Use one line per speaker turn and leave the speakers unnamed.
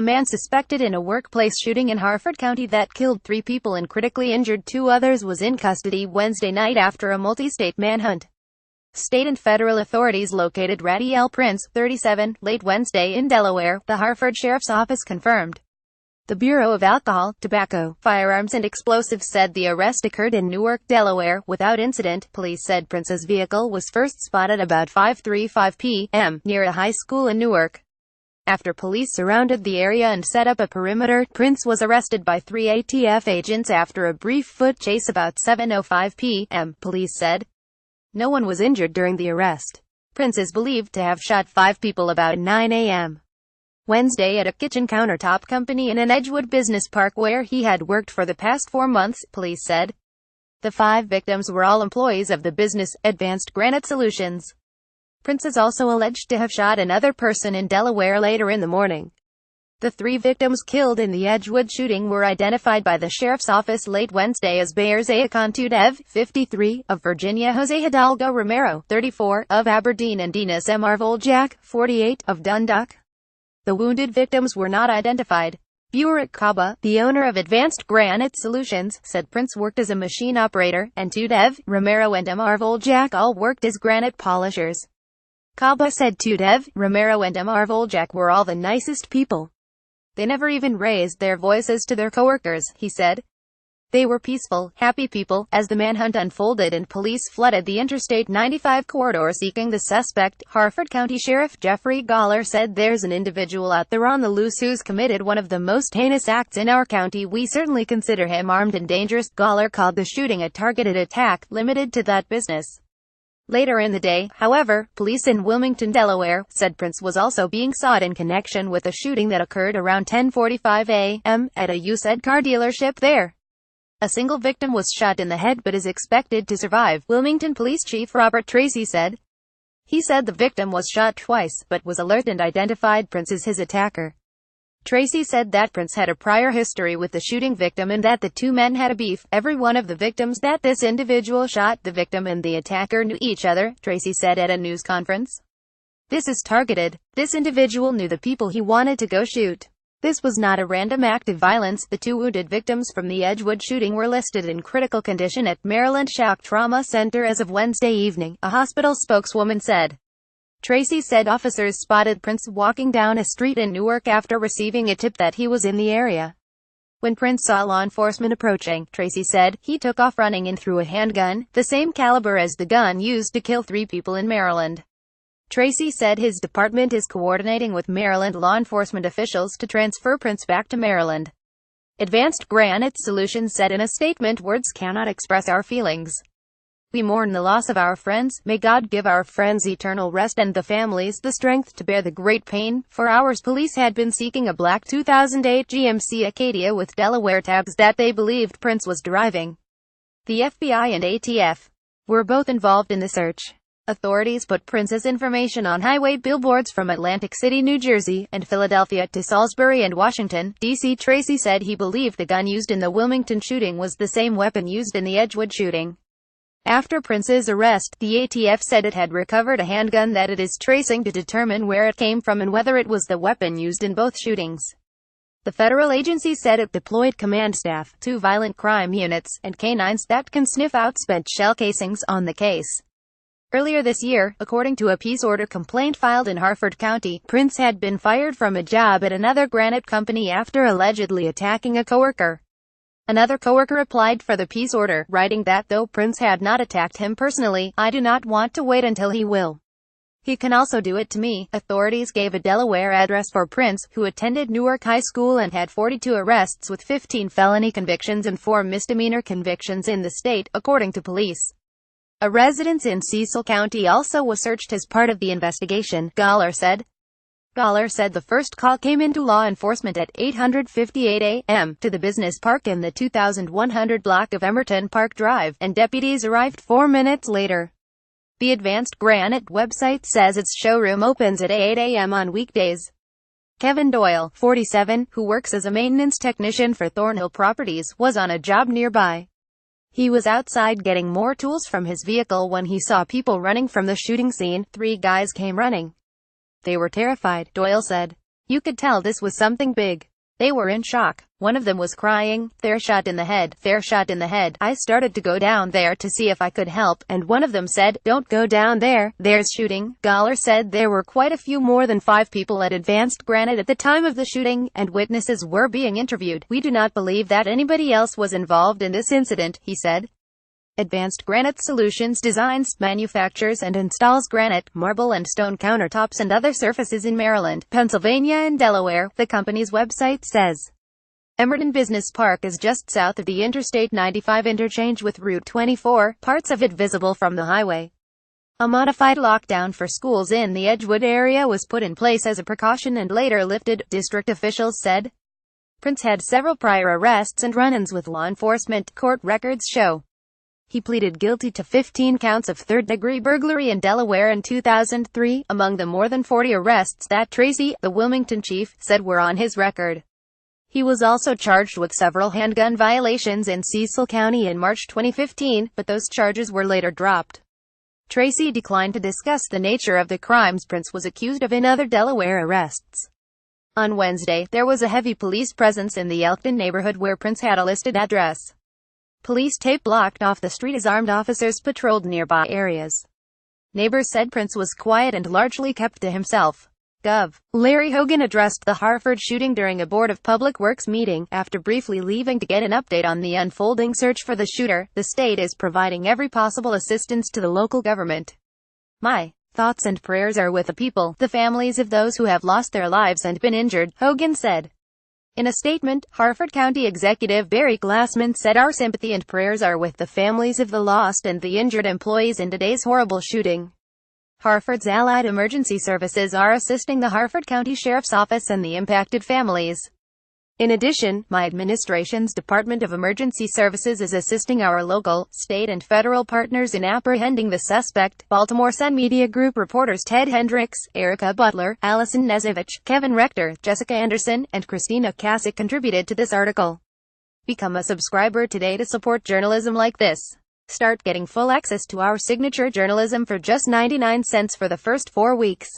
A man suspected in a workplace shooting in Harford County that killed 3 people and critically injured 2 others was in custody Wednesday night after a multi-state manhunt. State and federal authorities located Ratty L. Prince, 37, late Wednesday in Delaware, the Harford Sheriff's Office confirmed. The Bureau of Alcohol, Tobacco, Firearms and Explosives said the arrest occurred in Newark, Delaware, without incident. Police said Prince's vehicle was first spotted about 5:35 p.m. near a high school in Newark. After police surrounded the area and set up a perimeter, Prince was arrested by 3 ATF agents after a brief foot chase about 7:05 p.m., police said. No one was injured during the arrest. Prince is believed to have shot 5 people about 9 a.m. Wednesday at a kitchen countertop company in an Edgewood business park where he had worked for the past 4 months, police said. The 5 victims were all employees of the business, Advanced Granite Solutions. Prince is also alleged to have shot another person in Delaware later in the morning. The 3 victims killed in the Edgewood shooting were identified by the sheriff's office late Wednesday as Bayers Aacon Tudev, 53, of Virginia, Jose Hidalgo Romero, 34, of Aberdeen, and Dinas M. Arvoljak, 48, of Dundalk. The wounded victims were not identified. Burak Kaba, the owner of Advanced Granite Solutions, said Prince worked as a machine operator, and Tudev, Romero and M. Arvoljak all worked as granite polishers. Kaba said Tudev, Romero and M. Arvoljak were all the nicest people. They never even raised their voices to their coworkers, he said. They were peaceful, happy people. As the manhunt unfolded and police flooded the Interstate 95 corridor seeking the suspect, Harford County Sheriff Jeffrey Gawler said there's an individual out there on the loose who's committed one of the most heinous acts in our county. We certainly consider him armed and dangerous. Gawler called the shooting a targeted attack, limited to that business. Later in the day, however, police in Wilmington, Delaware, said Prince was also being sought in connection with a shooting that occurred around 10:45 a.m. at a used car dealership there. A single victim was shot in the head but is expected to survive, Wilmington Police Chief Robert Tracy said. He said the victim was shot twice, but was alert and identified Prince as his attacker. Tracy said that Prince had a prior history with the shooting victim and that the 2 men had a beef. Every one of the victims that this individual shot, the victim and the attacker knew each other, Tracy said at a news conference. This is targeted. This individual knew the people he wanted to go shoot. This was not a random act of violence. The 2 wounded victims from the Edgewood shooting were listed in critical condition at Maryland Shock Trauma Center as of Wednesday evening, a hospital spokeswoman said. Tracy said officers spotted Prince walking down a street in Newark after receiving a tip that he was in the area. When Prince saw law enforcement approaching, Tracy said, he took off running and threw a handgun, the same caliber as the gun used to kill 3 people in Maryland. Tracy said his department is coordinating with Maryland law enforcement officials to transfer Prince back to Maryland. Advanced Granite Solutions said in a statement, words cannot express our feelings. We mourn the loss of our friends. May God give our friends eternal rest and the families the strength to bear the great pain. For hours police had been seeking a black 2008 GMC Acadia with Delaware tags that they believed Prince was driving. The FBI and ATF were both involved in the search. Authorities put Prince's information on highway billboards from Atlantic City, New Jersey, and Philadelphia to Salisbury and Washington, D.C. Tracy said he believed the gun used in the Wilmington shooting was the same weapon used in the Edgewood shooting. After Prince's arrest, the ATF said it had recovered a handgun that it is tracing to determine where it came from and whether it was the weapon used in both shootings. The federal agency said it deployed command staff, 2 violent crime units, and canines that can sniff out spent shell casings on the case. Earlier this year, according to a peace order complaint filed in Harford County, Prince had been fired from a job at another granite company after allegedly attacking a coworker. Another coworker applied for the peace order, writing that though Prince had not attacked him personally, I do not want to wait until he will. He can also do it to me. Authorities gave a Delaware address for Prince, who attended Newark High School and had 42 arrests with 15 felony convictions and 4 misdemeanor convictions in the state, according to police. A residence in Cecil County also was searched as part of the investigation, Gawler said. Gawler said the first call came into law enforcement at 8:58 a.m. to the business park in the 2100 block of Emerton Park Drive, and deputies arrived 4 minutes later. The Advanced Granite website says its showroom opens at 8 a.m. on weekdays. Kevin Doyle, 47, who works as a maintenance technician for Thornhill Properties, was on a job nearby. He was outside getting more tools from his vehicle when he saw people running from the shooting scene. 3 guys came running. They were terrified, Doyle said. You could tell this was something big. They were in shock. One of them was crying, "They're shot in the head, they're shot in the head." I started to go down there to see if I could help, and one of them said, "Don't go down there, there's shooting." Gawler said there were quite a few more than 5 people at Advanced Granite at the time of the shooting, and witnesses were being interviewed. "We do not believe that anybody else was involved in this incident," he said. Advanced Granite Solutions designs, manufactures and installs granite, marble and stone countertops and other surfaces in Maryland, Pennsylvania and Delaware, the company's website says. Emerton Business Park is just south of the Interstate 95 interchange with Route 24, parts of it visible from the highway. A modified lockdown for schools in the Edgewood area was put in place as a precaution and later lifted, district officials said. Prince had several prior arrests and run-ins with law enforcement, court records show. He pleaded guilty to 15 counts of third-degree burglary in Delaware in 2003, among the more than 40 arrests that Tracy, the Wilmington chief, said were on his record. He was also charged with several handgun violations in Cecil County in March 2015, but those charges were later dropped. Tracy declined to discuss the nature of the crimes Prince was accused of in other Delaware arrests. On Wednesday, there was a heavy police presence in the Elkton neighborhood where Prince had a listed address. Police tape blocked off the street as armed officers patrolled nearby areas. Neighbors said Prince was quiet and largely kept to himself. Gov. Larry Hogan addressed the Harford shooting during a Board of Public Works meeting. After briefly leaving to get an update on the unfolding search for the shooter, the state is providing every possible assistance to the local government. "My thoughts and prayers are with the people, the families of those who have lost their lives and been injured," Hogan said. In a statement, Harford County Executive Barry Glassman said, "Our sympathy and prayers are with the families of the lost and the injured employees in today's horrible shooting." Harford's Allied Emergency Services are assisting the Harford County Sheriff's Office and the impacted families. In addition, my administration's Department of Emergency Services is assisting our local, state and federal partners in apprehending the suspect. Baltimore Sun Media Group reporters Ted Hendricks, Erica Butler, Allison Nezevich, Kevin Rector, Jessica Anderson, and Christina Kasich contributed to this article. Become a subscriber today to support journalism like this. Start getting full access to our signature journalism for just 99 cents for the first 4 weeks.